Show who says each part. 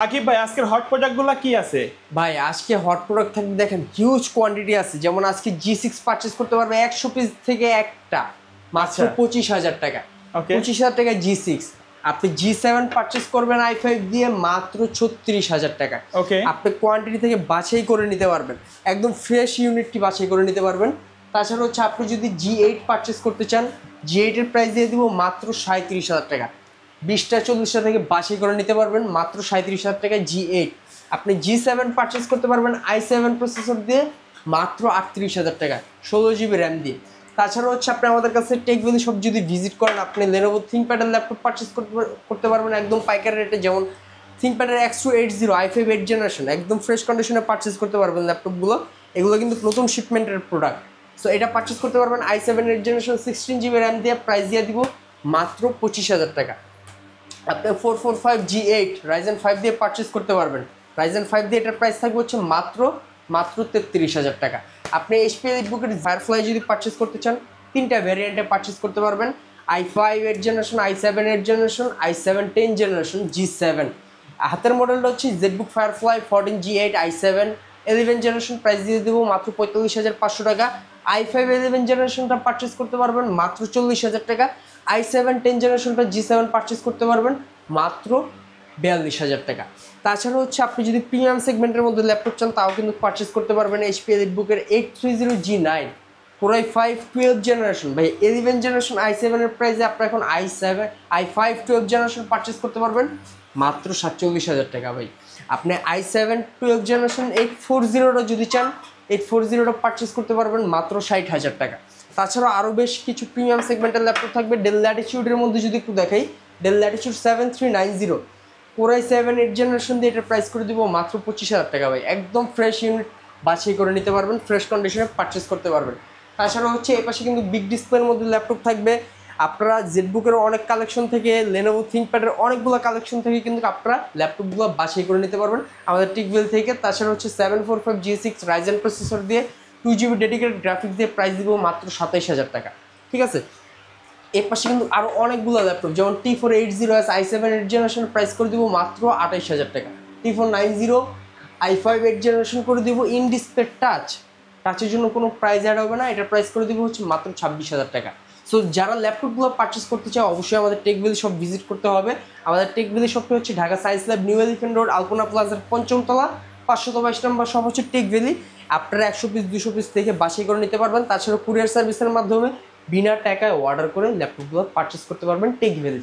Speaker 1: আকিব ভাই আজকের হট প্রোডাক্টগুলো কি আছে?
Speaker 2: ভাই আজকে হট প্রোডাক্ট থাকবে, দেখেন হিউজ কোয়ান্টিটি আছে। যেমন আজকে G6 পারচেজ করতে পারবে 100 পিস থেকে একটা মাত্র 25,000 টাকা। 25,000 টাকা G6। আপনি G7 পারচেজ করবেন i5 দিয়ে মাত্র 36,000 টাকা। আপনি কোয়ান্টিটি থেকে বাছাই করে নিতে পারবেন, একদম ফ্রেশ ইউনিটটি বাছাই করে নিতে পারবেন। তাছাড়া হচ্ছে আপনি যদি G8 পারচেজ করতে চান, G8 এর প্রাইস দিয়ে দিব মাত্র 37,000 টাকা। 20টা 40টা থেকে বাছাই করে নিতে পারবেন মাত্র 37,000 টাকায় G8। আপনি G7 পারচেজ করতে পারবেন i7 প্রসেসর দিয়ে মাত্র 38,000 টাকা, 16GB র্যাম দিয়ে। তাছাড়া হচ্ছে আপনি আমাদের কাছে টেক ভ্যালি শপ যদি ভিজিট করেন, আপনি Lenovo ThinkPad ল্যাপটপ পারচেজ করতে পারবেন একদম পাইকারি রেটে। যেমন ThinkPad X280 i5 8th generation একদম ফ্রেশ কন্ডিশনে পারচেজ করতে পারবেন ল্যাপটপগুলো। এগুলো কিন্তু নতুন শিপমেন্টের প্রোডাক্ট। সো এটা পারচেজ করতে পারবেন i7 8th generation 16GB RAM দিয়ে। প্রাইস দিয়ে দিব মাত্র 25,000 টাকা। আপনি 445 G8 Ryzen 5 দিয়ে পারচেজ করতে পারবেন। Ryzen 5 দিয়ে এটার প্রাইস থাকবে হচ্ছে মাত্র 33,000 টাকা। আপনি HP EliteBook Firefly যদি পারচেজ করতে চান, তিনটা ভ্যারিয়েন্টে পারচেজ করতে পারবেন। i5 8th generation, i7 8th generation, i7 10th generation, G7। হাতের মডেলটা হচ্ছে ZBook Firefly 14 G8 i7 11th generation. Price দিয়ে দেবো মাত্র 45,500 টাকা। i5 11th জেনারেশনটা পারচেজ করতে পারবেন মাত্র 40,000 টাকা। i7 10th জেনারেশনটা G7 পারচেজ করতে পারবেন মাত্র 42,000 টাকা। তাছাড়া হচ্ছে আপনি যদি প্রিমিয়াম সেগমেন্টের মধ্যে ল্যাপটপ চান, তাও কিন্তু পারচেজ করতে পারবেন HP EliteBook 830 G9 Core i5 12th generation. ভাই 11th জেনারেশন i7 এর প্রাইসে আপনি এখন i5 12th জেনারেশন পারচেজ করতে পারবেন মাত্র 47,000 টাকা। ভাই আপনি i7 12th জেনারেশন 840টা যদি চান, 840টা পারচেজ করতে পারবেন মাত্র 60,000 টাকা। তাছাড়া আরও বেশ কিছু প্রিমিয়াম সেগমেন্টের ল্যাপটপ থাকবে। Dell Latitude এর মধ্যে যদি একটু দেখাই, Dell Latitude 7390 Core i7 8th generation দিয়ে এটার প্রাইস করে দিব মাত্র 25,000 টাকা। ভাই একদম ফ্রেশ ইউনিট বাছাই করে নিতে পারবেন, ফ্রেশ কন্ডিশনে পারচেজ করতে পারবেন। তাছাড়া হচ্ছে এই পাশে কিন্তু বিগ ডিসপ্লের মধ্যে ল্যাপটপ থাকবে। আপনারা ZBook-এর অনেক কালেকশন থেকে, Lenovo ThinkPad-এর অনেকগুলো কালেকশন থেকে কিন্তু আপনারা ল্যাপটপগুলো বাছাই করে নিতে পারবেন আমাদের টেক ভ্যালি থেকে। তাছাড়া হচ্ছে 745 G6 Ryzen প্রসেসর দিয়ে 2GB ডেডিকেটেড গ্রাফিক্স দিয়ে প্রাইস দিব মাত্র 27,000 টাকা। ঠিক আছে, এর পাশে কিন্তু আরও অনেকগুলো ল্যাপটপ, যেমন T480S i7 8th generation price করে দিব মাত্র 28,000 টাকা। T490 i5 8th জেনারেশন করে দিব ইন ডিসপ্লে টাচের জন্য কোনো প্রাইস অ্যাড হবে না, এটার প্রাইস করে দিব হচ্ছে মাত্র 26,000 টাকা। সো যারা ল্যাপটপগুলো পারচেস করতে চায়, অবশ্যই আমাদের টেক ভ্যালি শপ ভিজিট করতে হবে। আমাদের টেক ভ্যালি শপটি হচ্ছে Dhaka science lab, new elephant road, Alpana প্লাজার 5ম তলা, 522 নম্বর শপ হচ্ছে টেক ভ্যালি। আপনারা 100 পিস 200 পিস থেকে বাছাই করে নিতে পারবেন। তাছাড়া কুরিয়ার সার্ভিসের মাধ্যমে বিনা টাকায় অর্ডার করে ল্যাপটপগুলো পারচেস করতে পারবেন টেক ভ্যালি।